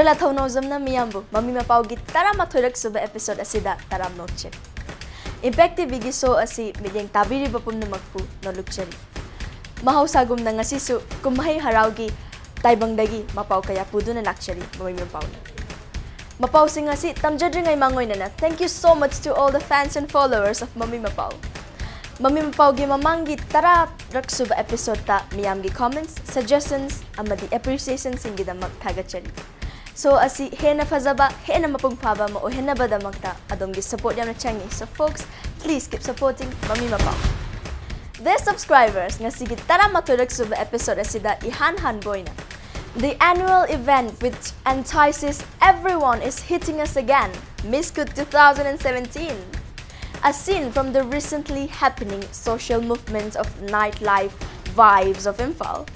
Hagala Thonozam na Miyambu, Mami Mapao gi Tarama Thurak Suba episode asida Taram Noche. Impactive Bigiso asi Miding Tabiri Bapum Namakpu no Lukchari. Mahausagum na ngasisu kumahay haraugi Taibangdagi Mapao kaya pudo na lakchari Mami Mapao na. Mapao sing asi tamjadri ngay mangoy na. Thank you so much to all the fans and followers of Mami Mapao. Mami Mapao gi mamanggi tara raksuba episode ta miyam gi comments, suggestions, amadi appreciation singi damak thagachari. So asi hena fazaba, hena mapungpaba mo o hena badamagta adong gi support yam na changi. So folks, please keep supporting Mami Mapao. Their subscribers nga sige tara maturaksuba episode asida ihanhan boy na. The annual event which entices everyone is hitting us again, Miss Good 2017. As seen from the recently happening social movement of nightlife vibes of Imphal.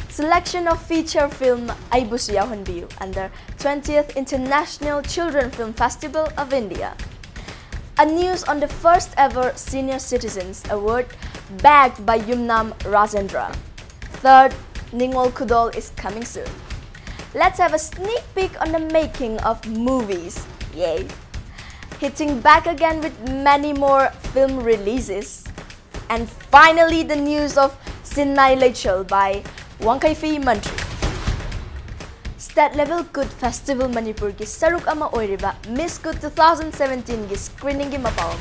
Selection of feature film Aibusiyawan Biyu under 20th International Children Film Festival of India. A news on the first ever Senior Citizens Award bagged by Yumnam Rajendra. Third, Ningol Kudol is coming soon. Let's have a sneak peek on the making of movies. Yay! Hitting back again with many more film releases. And finally, the news of Sinnai Lechel by Wangkaifi Mantri. State Level Good Festival Manipur ki saruk ama oiriba Miss Good 2017 ki screening ki Mapao.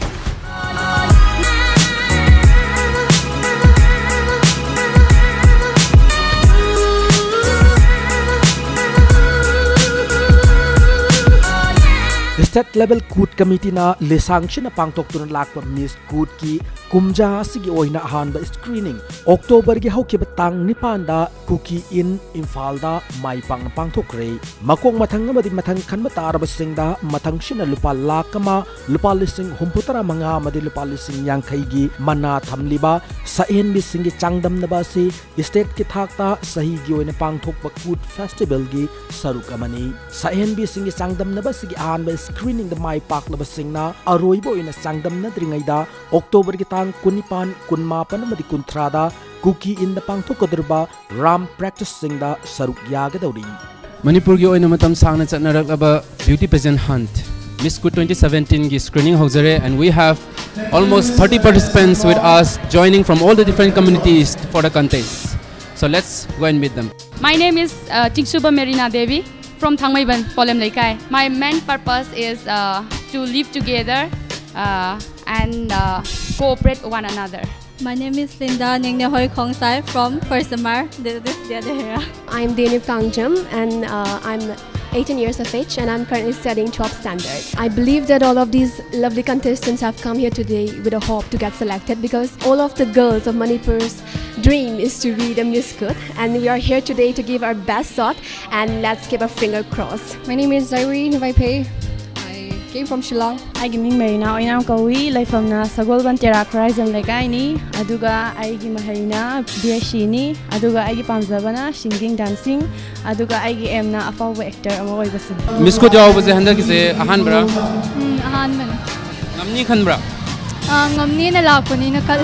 State Level Good Committee na lisang siya na pangtok tunan lakpa Miss Good ki kumja sige oy na ahanba screening October gi hawki batang nipanda Cookie in Imphal da may pangtok re makong matang nga matang kan matar basingda matang siya na lupa lakama lupa lising humputara mga madi lupa lising yang kaigi mana thamliba sa NB singi changdam na ba si state ki thakta sahi gi oy na pangtok ba Good Festival gi sarukamani sa NB singi changdam na ba sige ahanba screening the my park labasing na aroibo ina changdam na dringaida October gitang kunipan kunmapan na madikuntrada Cookie in the pangthokadurba ram practicing da saruk yaga dauri Manipur gi oina matam sangna chatnarak aba beauty pageant hunt Miss Good 2017 gi screening hojare and we have almost 30 participants with us joining from all the different communities for the contest. So let's go and meet them. My name is Tiksuba Merina Devi from Thangmaiban, Polem Laikai. My main purpose is to live together and cooperate one another. My name is Linda Ningnehoy Kongsai from First Samar. This is the other area. I'm Denip Kangjam and I'm 18 years of age and I'm currently studying 12th standard. I believe that all of these lovely contestants have come here today with a hope to get selected because all of the girls of Manipur's dream is to be the Miss Good and we are here today to give our best shot and let's keep our finger crossed. My name is Zairi Nuvaipe. I came from Shillong. I give me Marina Oinam Kawi, life from na Sagolban Terra Horizon Legaini, Aduga Aigi Mahina, Biashini, Aduga Aigi Pamzabana, singing, dancing, Aduga Aigi Emna, a power actor, Amoy Basin. Miss Good job was a hundred is a Hanbra. Ahanman. Namni Hanbra. Ngamni na lakoni na kal.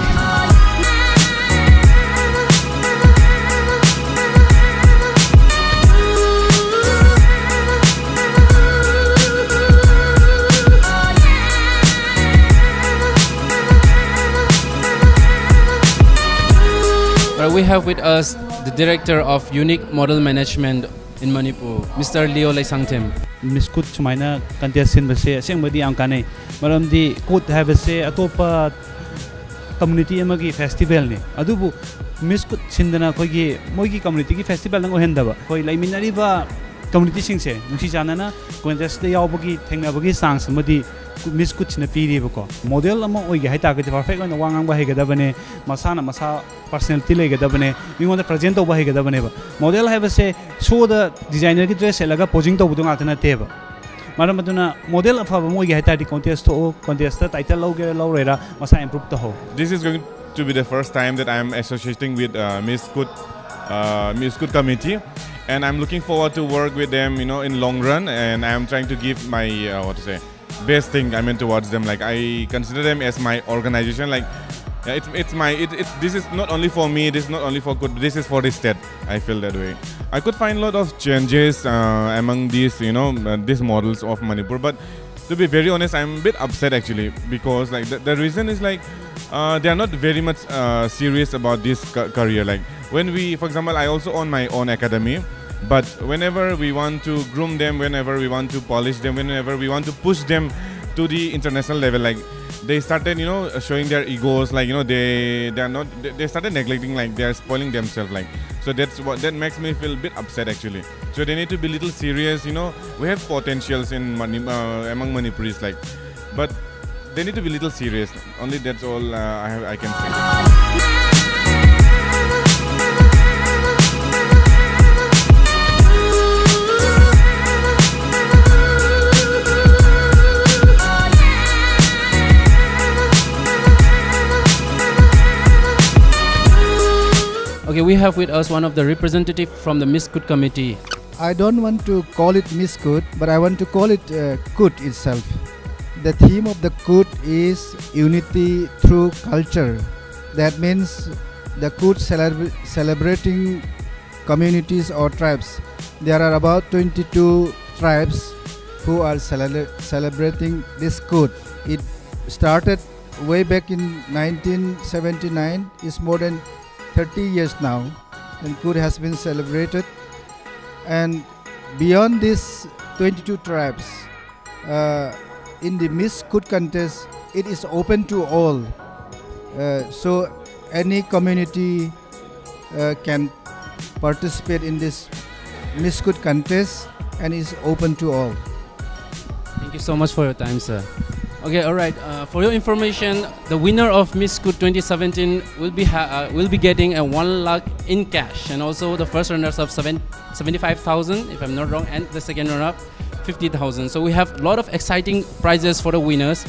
We have with us the Director of Unique Model Management in Manipur, Mr. Leo Laisangtem. Miss Good sumaina contest sin base asengmadi am kanai maramdi Good have se atopa community amagi festival ne adubu Miss Good sindana khogi moigi community ki festival nang ohendaba khoi laiminari ba community sing se nusi janana contest de yawbagi thengnabagi chance amadi Miss Good na piri bako model ama oigi haita ga perfect na wangang ba hega dabane masana masa personality lega dabane mingon da present to ba hega dabane ba model have se show the designer ki dress laga posing to budung atana teba maram aduna model afa ba moigi haita di contest ta title loge lorera masa improve to ho. This is going to be the first time that I am associating with Miss Good committee and I'm looking forward to work with them, you know, in long run and I am trying to give my best thing towards them. Like I consider them as my organization. Like Yeah, this is not only for me, this is not only for good, this is for the state. I feel that way. I could find a lot of changes among these, these models of Manipur, but to be very honest, I'm a bit upset actually, because like the reason is like they are not very much serious about this career. Like when we, for example, I also own my own academy, but whenever we want to groom them, whenever we want to polish them, whenever we want to push them to the international level, like they started, showing their egos, like, they started neglecting, like they are spoiling themselves, like. So that makes me feel a bit upset actually. So they need to be a little serious, we have potentials in among Manipuris, like, but they need to be a little serious. Only that's all I can say. Okay, we have with us one of the representatives from the Miss Good committee. I don't want to call it Miss Good, but I want to call it Good itself. The theme of the Good is unity through culture. That means the Good celebrating communities or tribes. There are about 22 tribes who are celebrating this Good. It started way back in 1979. It's more than 30 years now, and Good has been celebrated. And beyond these 22 tribes, in the Miss Good contest, it is open to all. So any community can participate in this Miss Good contest, and is open to all. Thank you so much for your time, sir. Okay, all right. For your information, the winner of Miss Good 2017 will be getting a 1 lakh in cash, and also the first runners of 75,000, if I'm not wrong, and the second runner-up 50,000. So we have a lot of exciting prizes for the winners,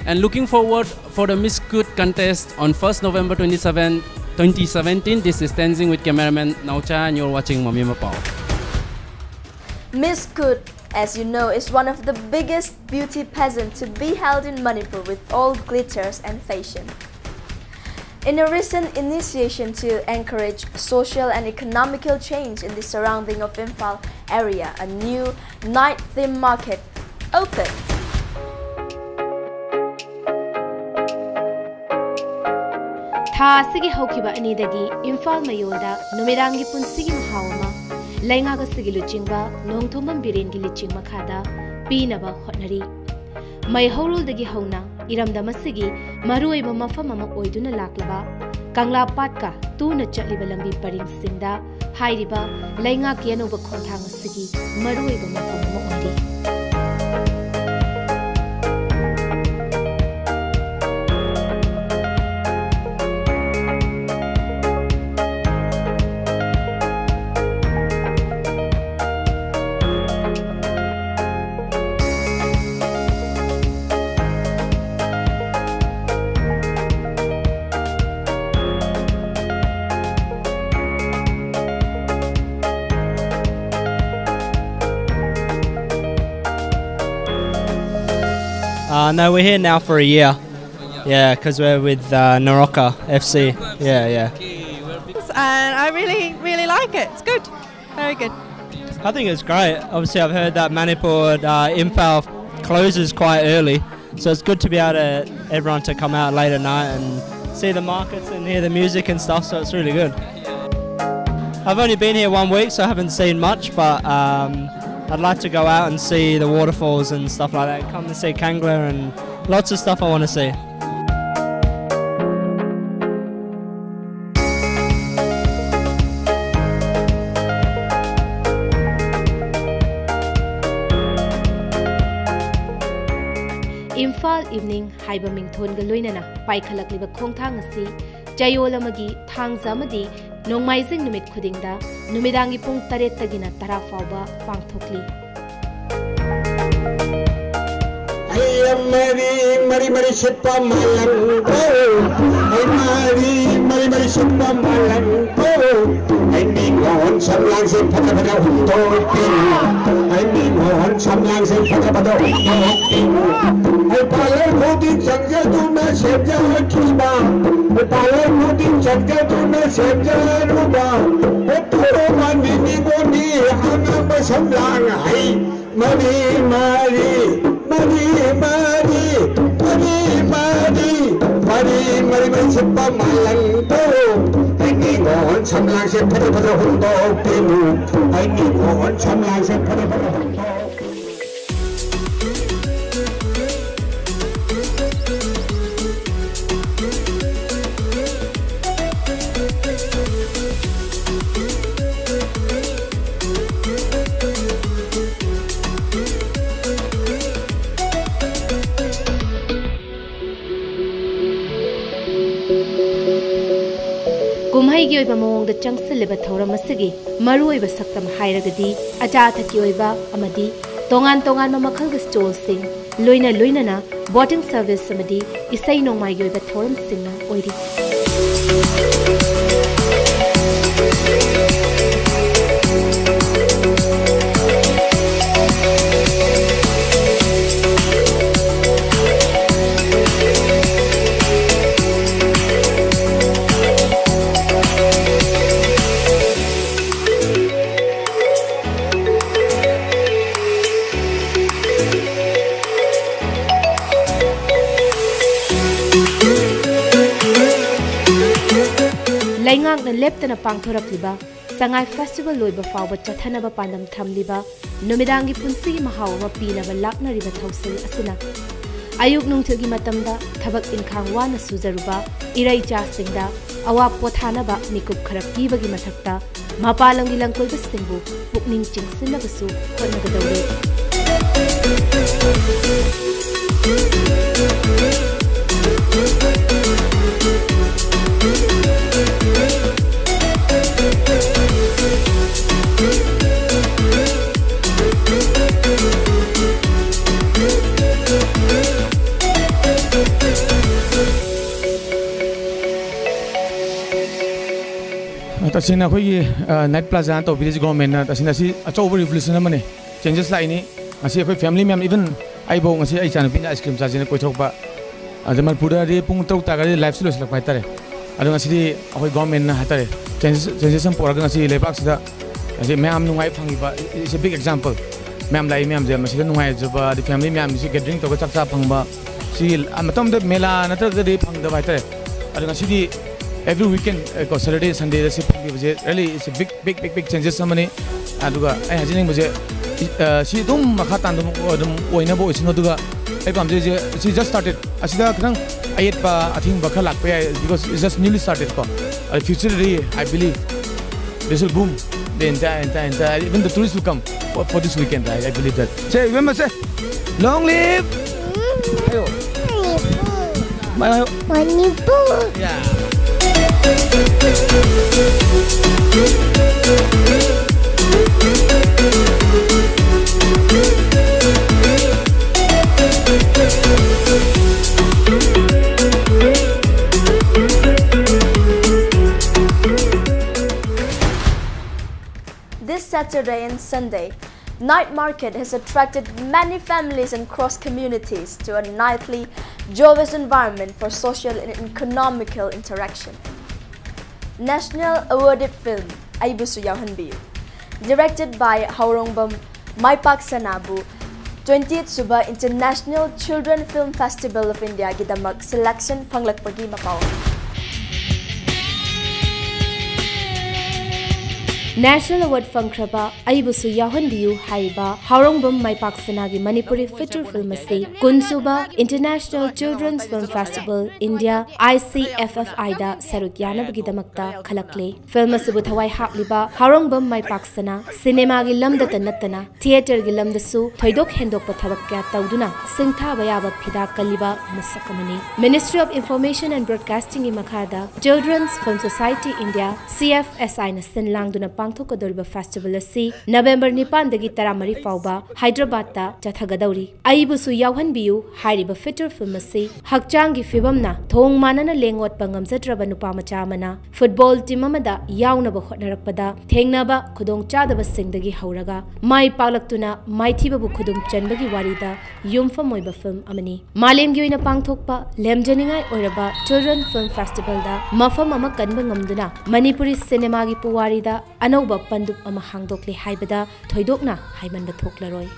and looking forward for the Miss Good contest on 1st November 2017. This is Tenzing with cameraman Naucha, and you're watching Mami Mapao. Miss Good, as you know, is one of the biggest beauty pageants to be held in Manipur, with all glitters and fashion. In a recent initiation to encourage social and economical change in the surrounding of Imphal area, a new night theme market opened. Tha asigi haukiba anidagi Imphal mayolda numirangi punsigi mahawama Laingaga sigi luchingba nongthomam birengi liching makhada pinaba hotnari. Mai haurul dagi hauna iramda masigi maruoiba mafam ama oiduna laklaba Kangla patka tuna chatliba lambi paring singda hairiba lainga ki anoba khonthang asigi maruoiba mafam ama oidi. No, we're here now for a year. Yeah, because we're with Naroka FC. Yeah. And I really like it. It's good. Very good. I think it's great. Obviously, I've heard that Manipur Imphal closes quite early, so it's good to be able to everyone to come out late at night and see the markets and hear the music and stuff. So it's really good. I've only been here 1 week, so I haven't seen much, but I'd like to go out and see the waterfalls and stuff like that. Come to see Kangla and lots of stuff I want to see. Imphal evening haiba mingthon ga loinana paikhalakliba khongthang asi chayol amagi thangza amadi nongmaijing numit khudingda numidangi pung 8 tagina 10 fauba pangthokli. Mari shippa malan mari shippa malan I mean on some lands in Pata hunto I mean on ngon sam lang sen phata bado ai palai khodi changja tu na sebja khiba ai palai khodi changja tu na sebja ruba ai thoro mani ni boni hana ba sam lang ai mari mari mari mari mari mari mari mari mari seppa malang to ai ni ngon sam lang sen phata bado hundo pinu ai ni ngon sam lang sen phata bado hundo कुम्हाई की ओइबा मवोंग the चंगसिलिबा थौरम असगी मरुओइबा सक्तम हाइरगदी अचा थकी ओइबा अमदी तोंगान तोंगान मखल ग stall सिंग लोइना लोइनाना boating service अमदी इसै नोंमाई की ओइबा थौरम सिंगना ओइरी Laingak na leptana pangthorapliba sangai festival loiba fawba chathanaba pandam thamliba numidangi punsigi mahawa pinaba laknariba thausil asina ayuk nungthilgi matamda thabak inkhang wana sujaruba irai cha singda awa pothanaba mikup kharap pibagi mathakta mapalangi langkolba singbu pukning chingsinnabasu honnagadawri तसिना खोई night plaza तो village government ना तसिना सी अचौब revolution मने changes लाइनी असी खोई family ma'am even आइबो ngasi ai chana pin ice cream चाजिने कोइथोकबा जमलपुर रे पुंग तौ तागारे लाइफ स्टाइल लक पाइतारे अदु ngasi di खोई गवर्नमेंट ना हातारे चेंजेस हम पोरग ngasi लेबाक सिदा असे मैम नुंगाई फंगिबा is a big example ma'am लाई मैम जे मसिदा नुंगाई जबा द फैमिली मैम सि गैदरिंग तो चकचा फंगबा सि मतम द मेला नत्र दे फंगदा बाइतारे अदु ngasi di every weekend Saturday Sunday the sip really it's a big changes samani aduga ai hajining buje si dum makha tan dum oina bo isino duga ai pam je she just started asida khang ayet pa athing bakha lak pa because it's just newly started ko future I believe this will boom the entire even the tourists will come for this weekend I believe that say remember say long live ayo Manipur yeah This Saturday and Sunday, night market has attracted many families and cross communities to a nightly, joyous environment for social and economical interaction. National awarded film Aibusu Yauhanbiyu, directed by Haurongbam Maipak Sanabu, 20th Suba International Children Film Festival of India Gidamak selection Fanglakpagi Mapao. National Award Fangkraba Aibusu Yauhanbiyu haiba Haurongbam Maipak Sanagi Manipuri feature film asi Kunsuba International Children's Film Festival India ICFFI da saruk yanabagi damakta khalakle film asibu thawai hapliba Haurongbam Maipak Sana cinema gi lamda tanatana theater gi lamda su thoidok hendok pathabak kya tauduna singtha bayaba phida kaliba masakamani Ministry of Information and Broadcasting gi makhada Children's Film Society India CFSI na sinlang duna पांथोकदोरिबा festival असि November 9 दगी 13 फाउबा Hyderabad ता चथगदौरी आइबुसु यावहनबियु हारिबा feature film असि हकचांगी फिबमना थोंग मानना लेंगोट पंगमजद्रबा नुपा मचा अमना football team अमदा यावनबा होटनरकपदा थेंगनाबा खुदोंग चादबा सिंगदगी हौरगा माई पालक्तुना माइथीबबु खुदुम चनबगी वारीदा युमफम ओइबा film अमनी मालेमगी ओइना पांथोकपा लेमजनिंगाई ओइरबा children film festival दा मफम अमा कनबा ngamduna Manipuri cinema gi puwari da anauba pandup ama hangdokle haibada thoidokna haimanba thoklaroi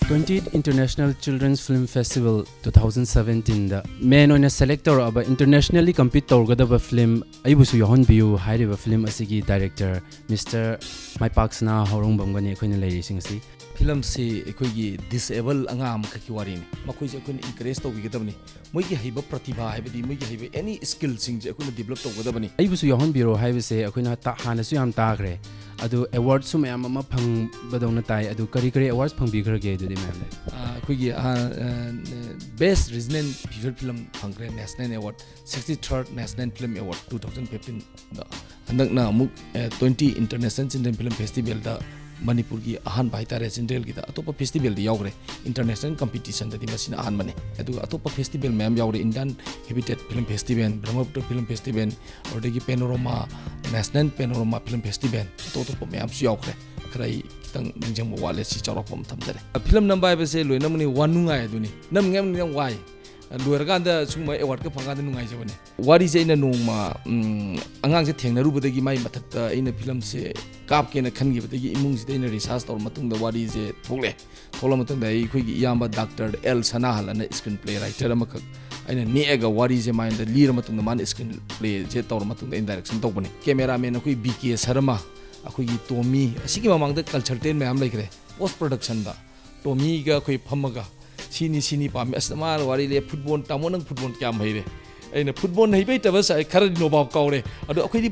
20th International Children's Film Festival 2017 da main oina selector aba internationally compete torgadaba film aibusu yohon biu hairiba film asigi director Mr. Maipaksana Horong Bamgani ekhoina leiri si film si ekhoigi disable angam khaki wari ni makoi je ekhoin encourage to bigadabni moi gi haiba pratibha haibadi moi gi haiba any skill sing je ekhoin develop to gadabani aibusu yohon biro haibase ekhoina ta hana su yam tagre adu award su mayam ama phang badona tai adu kari kari awards phang bigrage adu ma'am ekhoigi best regional feature film phangre national award 63rd national film award 2015 da andakna amuk 20 international children film festival da Manipur ki ahan baitare general ki da atopa festival di yaugre international competition da di masina ahan mane adu atopa festival ma'am yaugre Indian Habitat Film Festival Brahmaputra Film Festival or de ki Panorama National Panorama Film Festival atopa ma'am su yaugre khrai tang ningjam wale si chawrapom thamjare film number ba se loina mani wanunga aduni nam ngam ni wai loirganda sungma award ka phanga nungai jabane wari se ina nongma angang se thengnaru badagi mai mathakta ina film se kap ke na khangi badagi imung se ina research tor matung da wari se thokle thola matung da khoi gi yamba Dr. L Sanahal na screen play writer amakak aina neega wari se mai da lir matung da man screen play je tor matung da direction tokbane cameraman khoi BK Sarma akhoi gi Tommy asigi mamang da culture ten mai am laikre post production da Tommy ga khoi phamaga sini pam asma wari le football tamonang football kyam haire aina football nei bai tabas khara no ba kaure adu akhoi di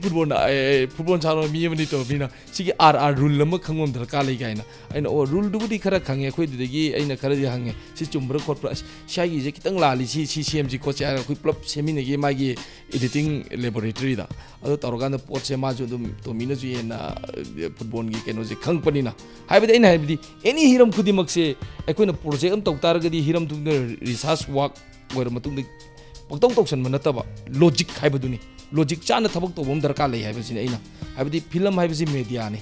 football chano mi mani to bina sigi RR rule lam khangom dar ka lai gaina aina o rule du di khara khange akhoi di aina khara di hange si chumbra khotpra shagi je kitang lali si CMG ko cha akhoi plop semine gi magi editing laboratory da adu taroganda pot se ma ju dum to mina ju ena football gi keno je khang pani na haibadi aina haibadi any hiram khudi makse akhoi na project am tok targadi hiram tu research work wer matung de pagtong toksan manataba logic haibaduni logic chana thabak to bom darka lei haibasi aina haibadi film haibasi media ne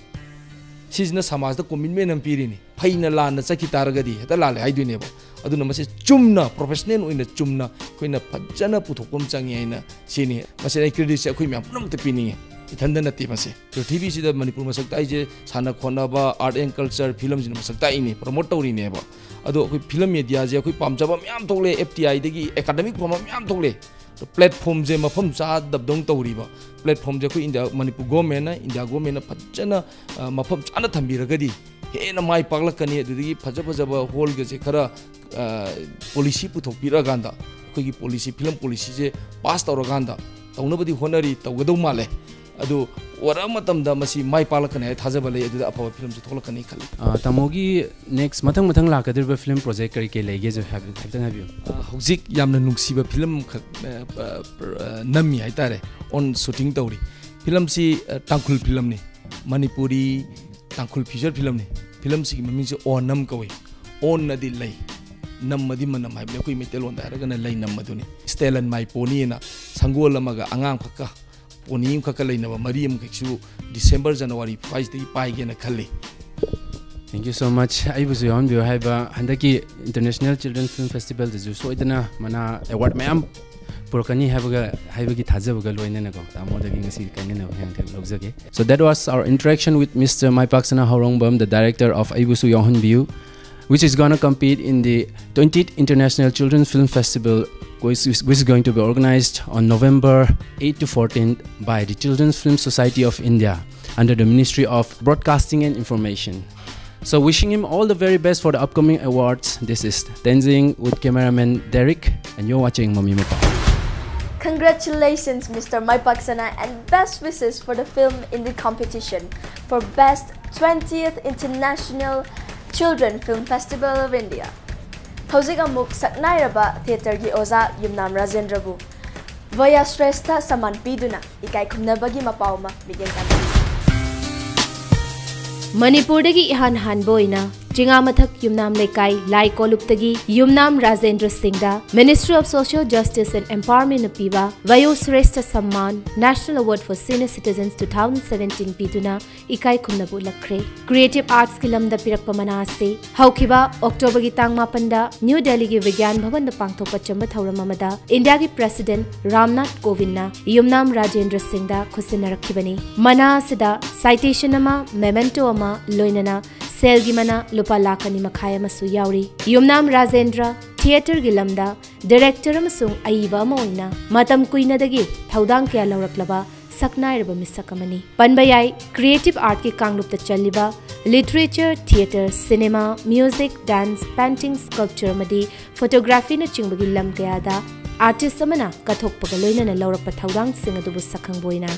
sisna samaj da commitment am piri ni phaina lana chaki targadi heta lale haidune ba aduna mase chumna professional oina chumna koina phajana puthokom changi aina sini mase ai credit se khoi myam punam te pini ithanda nati mase to TV si da Manipur masak tai je sana khona ba art and culture film jin masak tai ni promote tori ne ba ado khoi film media je khoi pamjaba myam tokle FTI dagi academic form myam tokle platform je mafam cha dabdong tori ba platform je khoi India Manipur government na India government na phajana mafam chana thambiragadi hena mai paglakani adudi phajaba hol ge je khara policy puthokpira ganda khoi gi policy film policy je pass toraganda taunabadi honari tawgadau male adu wara matam da masi mai palakane thajaba le adu apa film ju tholakani khali tamogi next mathang lakadirba film project kari ke lege jo have you hojik yamna nungsiba film nami haitare on shooting tawri film si tangkhul film ni Manipuri tangkhul feature film ni film si mami se onam kawai on nadi lai nammadi manam hai koi metelon da raga na lai nammaduni stelan mai poni na sangol amaga angang phakka poni khaka lai na mariam khachu December January 5 dei pai ge na khali Thank you so much. I was on bio haiba handaki International Children Film Festival the ju so itana mana award mayam purkani haiba gi thajabaga loina na ko amodagi ngasi kanina hang them logjage. So that was our interaction with Mr. Maipaksana Horongbam, the director of Aibusu Yohon Biu, which is going to compete in the 20th International Children's Film Festival, which is going to be organized on November 8 to 14th by the Children's Film Society of India under the Ministry of Broadcasting and Information. So wishing him all the very best for the upcoming awards. This is Tenzing with cameraman Derek, and you're watching Mami Mapao. Congratulations, Mr. Maipaksana, and best wishes for the film in the competition for Best 20th International Children Film Festival of India. Hojik amuk saknairaba theater gi oza Yumnam Rajendra bu Vaya Shrestha saman piduna ikai khumnabagi mapauma bigyan kan. Manipur dagi ihan hanboina Chingamathak Yumnam Lekai Lai Koluptagi Yumnam Rajendra Singda Ministry of Social Justice and Empowerment Piba Vayu Shrestha Samman National Award for Senior Citizens 2017 Piduna Ikai Kumnabu Lakre Creative Arts Kilamda Pirakpa Manase Haukiba October Gitang Mapanda New Delhi gi Vigyan Bhavan da Pangthokpa Chamba Thauramamada India gi President Ramnath Kovindna Yumnam Rajendra Singda Khusinarakhibani Mana Sida Citation ama Memento ama Loinana Selgi mana lupa lakani makhaya masu yauri Yumnam Rajendra theater gilamda director amasung aiba moina matam kuina dagi thaudang kya lauraklaba saknairba misakamani panbayai creative art ki kanglupta chaliba literature theater cinema music dance painting sculpture madi photography na chingbagi lam kya da artist amana kathokpaga loina na laurakpa thaudang sing adubu sakhangboina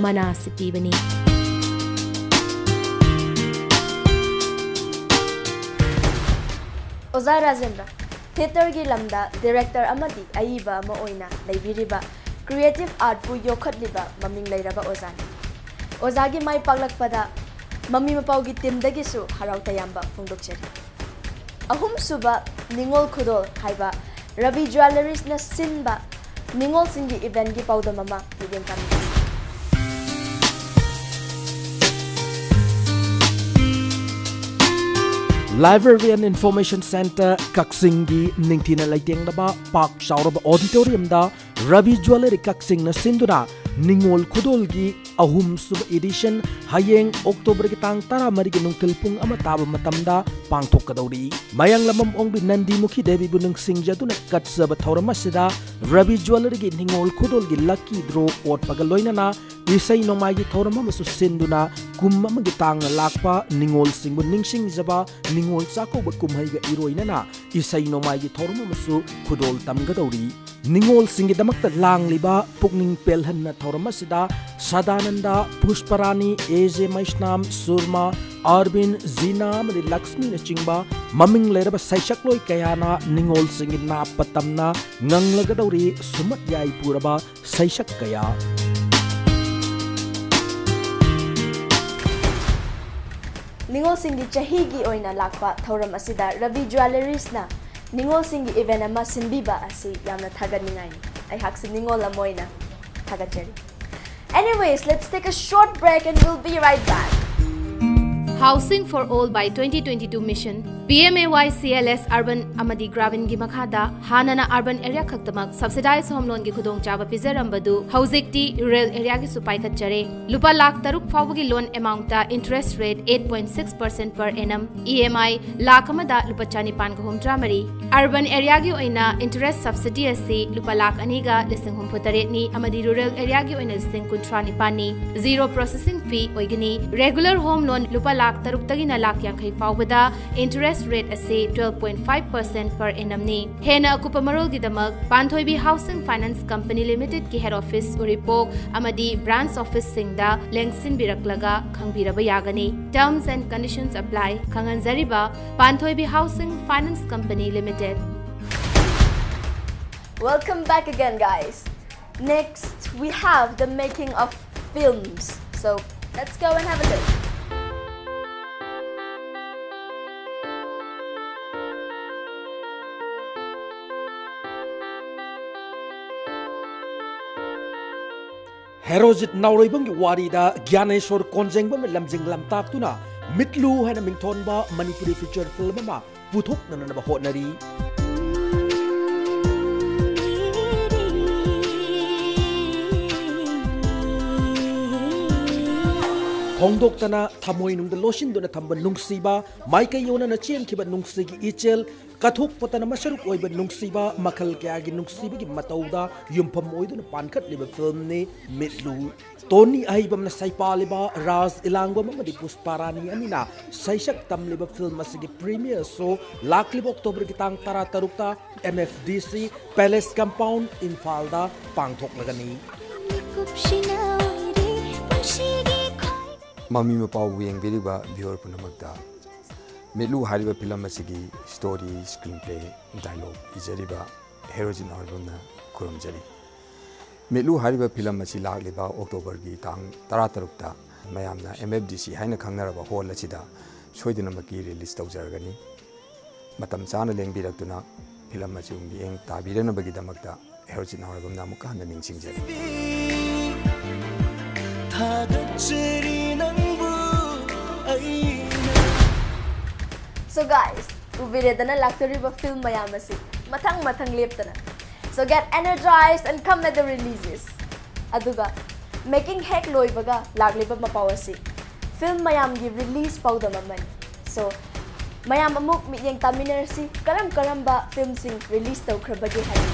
mana sipibani Oza Rajendra, theater gi lamda director amadi aiba ama oina leibiriba creative art pu yokhatliba maming leiraba ozani. Oza gi mai paglakpada Mami Mapao gi team dagi su harau tayamba phungdokchari. Ahum suba Ningol Khudol haiba Ravi Jewelries na sinba Ningol singi event gi pauda mama igen kami. Library and Information Center Kaksingi Ningtina Lighting Daba Park Shauraba Auditorium da Ravi Jewelry Kaksing na Sinduna Ningol Kudolgi Ahum Sub Edition Hayeng October Kitang Tara Marigi Nungkil Pung Amataba Matamda Pangtok Kadori Mayang Lamam Ongbi Nandi Mukhi Devi Bunung Singja Tuna Katsa Bathora Masida Ravi Jewelry gi Ningol Kudolgi Lucky Draw Ot Pagaloinana Isay Nomagi Thorama Masu Sinduna Kumma Magitang Lakpa Ningol Singbu Ningsing Zaba Ningol Sako Bakumhaiga Iroinana Isay Nomagi Thorama Masu Kudol Tamgadori Ningol Singidamakta Lang Liba Pukning Pelhan na Thormasida Sadananda Pushparani Eze Maishnam Surma Arvin Zina Madi Lakshmi na Chingba Maming Leraba Saishakloi Kayana Ningol Singina Patamna Nganglagadauri Sumat Yai Puraba Saishak Kaya Ningol Singi Chahigi Oina Lakpa Thoram Asida Ravi Jewelries na Ningol Singi event ama sinbiba asi yamna thaganingai ai haksin Ningol amoina thagacheri. Anyways, let's take a short break and we'll be right back. Housing for All by 2022 mission PMAY CLS Urban Amadi Grabin gi makhada Hanana Urban Area khaktamak subsidized home loan gi khudong chaba pizarambadu Hauzikti rural area gi supai khatchare Lupa lakh taruk fawgi loan amount ta interest rate 8.6% per annum EMI lakh amada lupa chanipan ga humtra mari Urban area gi oina interest subsidy asi lupa lakh aniga lising humputare ni amadi rural area gi oina lising kuntrani pani zero processing fee oigini regular home loan lupa lakh taruk tagina lakh yankhai fawbada interest rate ase 12.5% per annum ni hena akupa marol gi damak Panthoibi Housing Finance Company Limited ki head office uripok amadi branch office singda lengsin biraklaga khangbiraba yagani terms and conditions apply khanganjariba Panthoibi Housing Finance Company Limited. Welcome back again, guys. Next we have the making of films, so let's go and have a look. Herojit Nauroibang Warida Gyaneshwar Konjengba Lamjing Lamtaktuna Mitlu Hana Mingtonba Manipuri feature film ma Puthok Nanaba Hotnari Hongdoktana Tamoinung the Loshin Dona Tamba Nungsiba Maika Yona na Chien Kiba Nungsigi Ichel Kathok Potana Masharuk Oiba Nungsiba Makal Kagi Nungsiba Matauda Yumpam Oidun Pankat Liba film ne Mitlu Tony Ahibam na Saipaliba Raz Ilangwa Mamadi Pusparani Anina Saishak Tam Liba film Masigi premiere so Laklib October Kitang Taratarukta MFDC Palace Compound in Falda Pangthok Nagani Mami Mapao Wing Viriba Viewer Punamakta Mitlu Hariba Pilamasigi story screenplay dialogue Izariba Heroine Arbuna Kurumjari Mitlu Hariba Pilamasi Lagliba October Gitang Taratarukta mayamna MFDC haina khangnaraba hall achida soidinamaki release tawjargani matam chana lengbirakuna film achum bieng tabiranabagi damakta herjin hawrabamna muka handa ningsingjari So guys, ubiredana laktoriba film mayamasi mathang leptana. So get energized and come at the releases. Aduga making heck loibaga lagliba mapawasi. Film mayam gi release pawdamaman. So mayam amuk mityeng taminarsi karam ba film sing release tawkrabagi hayi.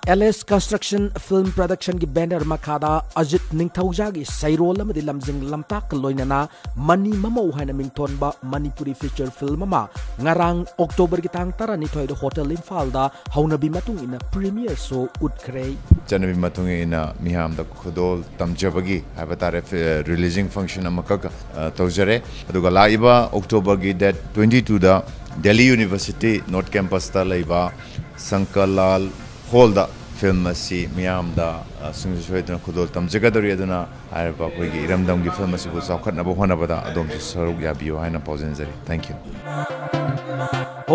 LS Construction Film Production की banner makada Ajit Ningthauja की sairol amadi lamjing lamtak loinana Mami Mapao haina mingthon ba Manipuri feature film ama ngarang October ki tang tara ni thoi hotel Imphal da haunabi matung ina premiere show utkrei Janabi matung ina miham da khodol tamjabagi habatare releasing function amaka tawjare aduga laiba October ki date 22 da Delhi University North Campus ta laiba Sankalal Hall da film asi miyam da sungjoidna khudol tamjagadori aduna arba koigi iramdam gi film asi bu saukhatna bo hona bada adom saruk ya biyo haina pauzenjari thank you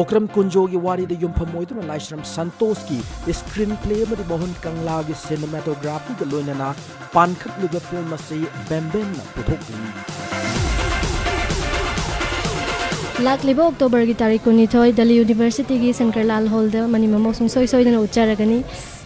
Okram Kunjo ki wari de yumphamoiduna Laishram Santos ki screenplay mari Mohan Kangla ki cinematography ga loinana pankhat luga film asi bemben na puthokli Lakliba October ki tarik kunithoi Delhi University ki Sankarlal Hall da Mami Mapao sungsoi soidana ucharagani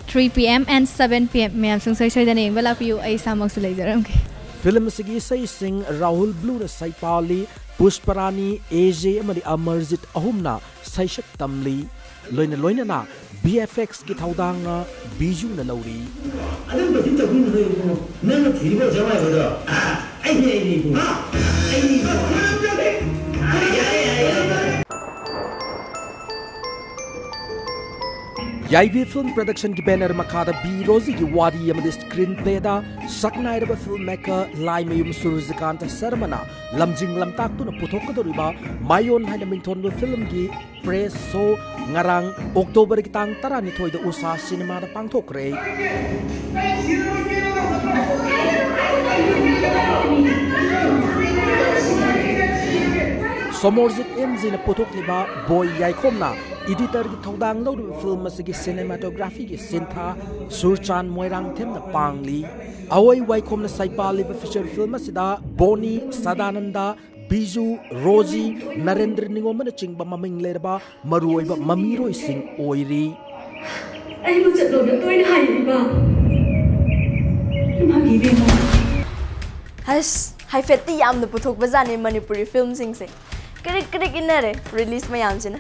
3 p.m. and 7 p.m. Mayam sungsoi soidana yengba lakpiu ai samak su leijaramge. Film sigi sai sing Rahul Blue Saipali Pushparani AJ amadi Amarjit ahumna saishak tamli loina na BFX ki thaudang biju na lauri adam batin ta gun hoy ko nana thiriba jawai hoda ai ni ko Yaivi Film Production ki banner makada B Rosie ki wadi amadi screenplay da saknairaba filmmaker Laimayum Surzikanta Sarmana lamjing lamtak tu na puthokadoriba mayon haina mingthon do film ki press show ngarang October ki tang tara ni thoi da usa cinema da pangthokre Somorjit MZ na puthokliba boy yaikhomna editor ki thodang lo film asigi cinematography ki sintha Surchan Moirang them na pangli awai waikhom na saipali feature film asida Boni Sadananda Biju Roji Narendra Ningom na chingba maming lerba maruoiba mamiroi sing oiri ai lu chat lo na toi na hai ba mami be mo has hai feti yam na puthok bazani Manipuri film sing Krik inare release mayam sina.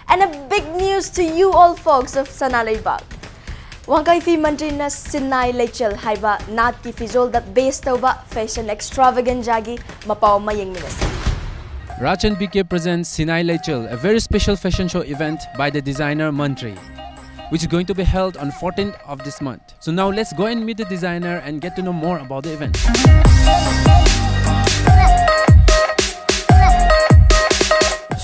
And a big news to you all folks of Sanalai Bag. Wangkai fi mantri na Sinai Lechel haiba nat ki fizol that based over fashion extravaganza gi Mapao mayeng minas. Raj and BK presents Sinai Lechel, a very special fashion show event by the designer Mantri, which is going to be held on 14th of this month. So now let's go and meet the designer and get to know more about the event.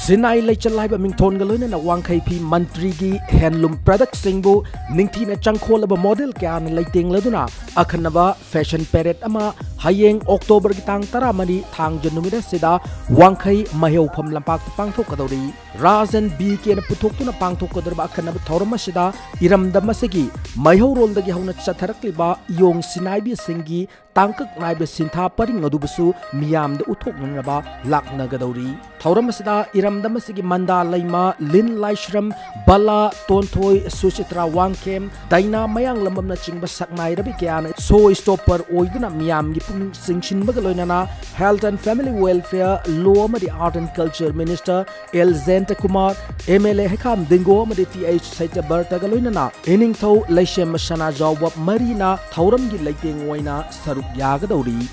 Sinai Lechel laiba mingthon galoina na wangkai pi mantri gi handloom product singbu ningthi na changkhol ba model kya na lighting laduna akhanaba fashion parade ama hayeng October ki tang tara mani thang janumida sida wangkai maheu pham lampak pangthok kadori Rajan BK na puthok tu na pangthok kadarba akhanaba thorama sida iramdam masigi maheu rol dagi hauna chatharakliba yong Sinai bi singi tangkak naiba sintha paring adubusu miyam de uthok nanaba lakna gadori thorama sida iramdam masigi manda laima Lin Laishram Bala Tonthoi Suchitra Wangkem Daina mayang lambam na chingba saknai rabi kya so stopper oiduna miyam gi pung singshin bagaloina Health and Family Welfare Law madi Art and Culture Minister L Zenta Kumar MLA Hekam Dingo madi TH Saita Berta galoina ening tho Laishem Shana Jawab Marina Thauram gi lighting waina saruk yagadori.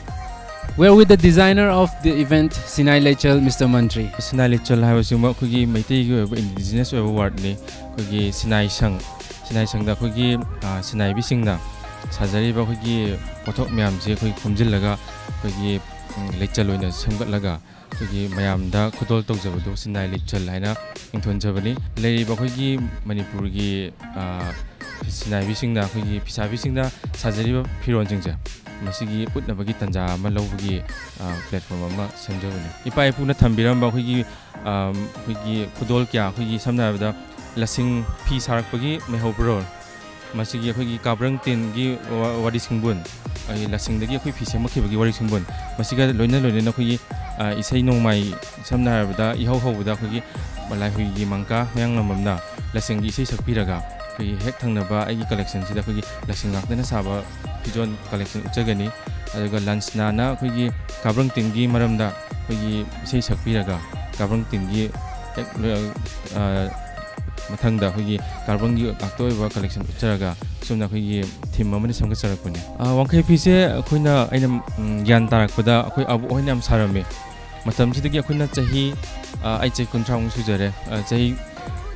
We're with the designer of the event, Sinai Lechel, Mr. Mantri. Sinai Lechel has been working with indigenous word. Sinai Sang da Sinai Bisingda. Sajari Baki Potok Miamzi, Kumjilaga, Lechel in a Sangatlaga, Mayam da Kotol Tokzavado, Sinai Lechel Lina, in Tonjavani, Lady Bakogi, Manipurgi, Sinai Bisingda, Pisa Bisingda, Sajari Piron Jinja. masigi utnabagi tanja ama lawbagi platform ama semjabani ipa ipuna thambiramba khigi khudol kya khigi samna bada lasing phi sarakpagi mehobro masigi khigi kabrang tin gi wadi singbun ai lasing dagi khoi phi semakibagi wadi singbun masiga loina loina khigi isai nongmai samna bada ihau hobada khigi malai khigi mangka mayang namamna lasing gi isai sakpiraga khigi hek thangnaba ai collection sida khigi lasing ngakna saba pijon collection uchagani aduga lunch na khigi kabrang tingi maramda khigi sei sakpiraga kabrang tingi mathangda khigi kabrang gi aktoi ba collection ucharaga sumna khigi theme amani samga charakpani wangkhai pise khoina aina gyan tarakpada khoi abu hoina am sarame matam sidagi khoina chahi ai chai kunthang sujare chahi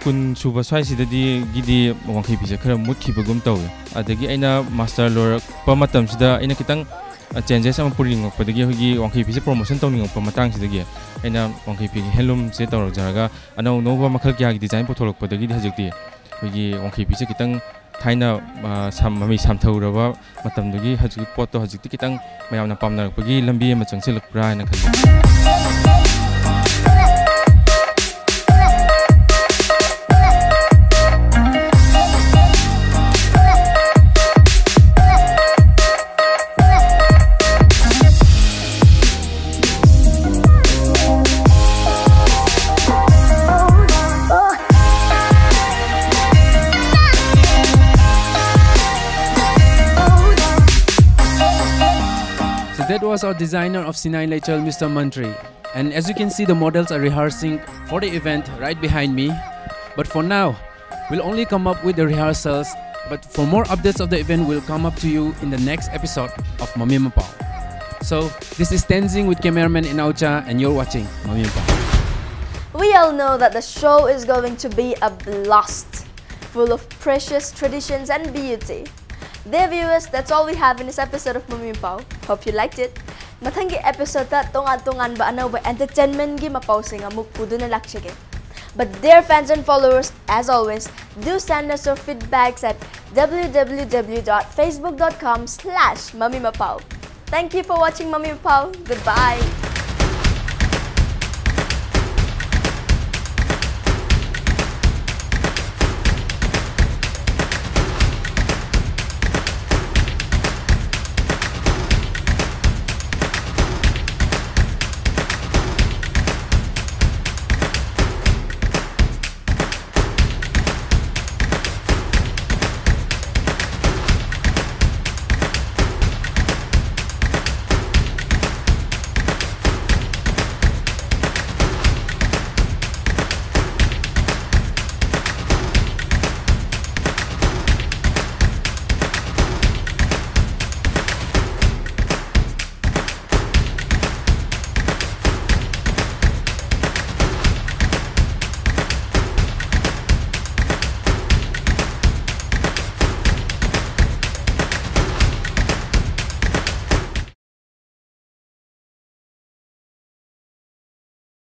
kun suba swai sidadi gidi wangkhai pise khara mutkibagum tawe adagi aina master lor pa matam sida aina kitang changes am puring padagi hogi wangkhai pise promotion tawning pa matang sidagi aina wangkhai pi helum se tawrak jaraga anau nova makhal kya gi design potholok padagi hajikti hogi wangkhai pise kitang thaina mami samthauraba matam dagi hajik poto hajikti kitang mayamna pamnarak pagi lambi ma changselak pra na khali That was our designer of Sinai Lechal, Mr. Mantri. And as you can see, the models are rehearsing for the event right behind me. But for now, we'll only come up with the rehearsals. But for more updates of the event, we'll come up to you in the next episode of Mami Mapao. So, this is Tenzing with cameraman Inaucha, and you're watching Mami Mapao. We all know that the show is going to be a blast, full of precious traditions and beauty. Dear viewers, that's all we have in this episode of Mami Mapao. Hope you liked it. Mathangi episode ta tongan ba ano ba entertainment gi mapausing amuk pudo na lakshige. But dear fans and followers, as always, do send us your feedbacks at www.facebook.com/Mami Mapao. Thank you for watching Mami Mapao. Goodbye.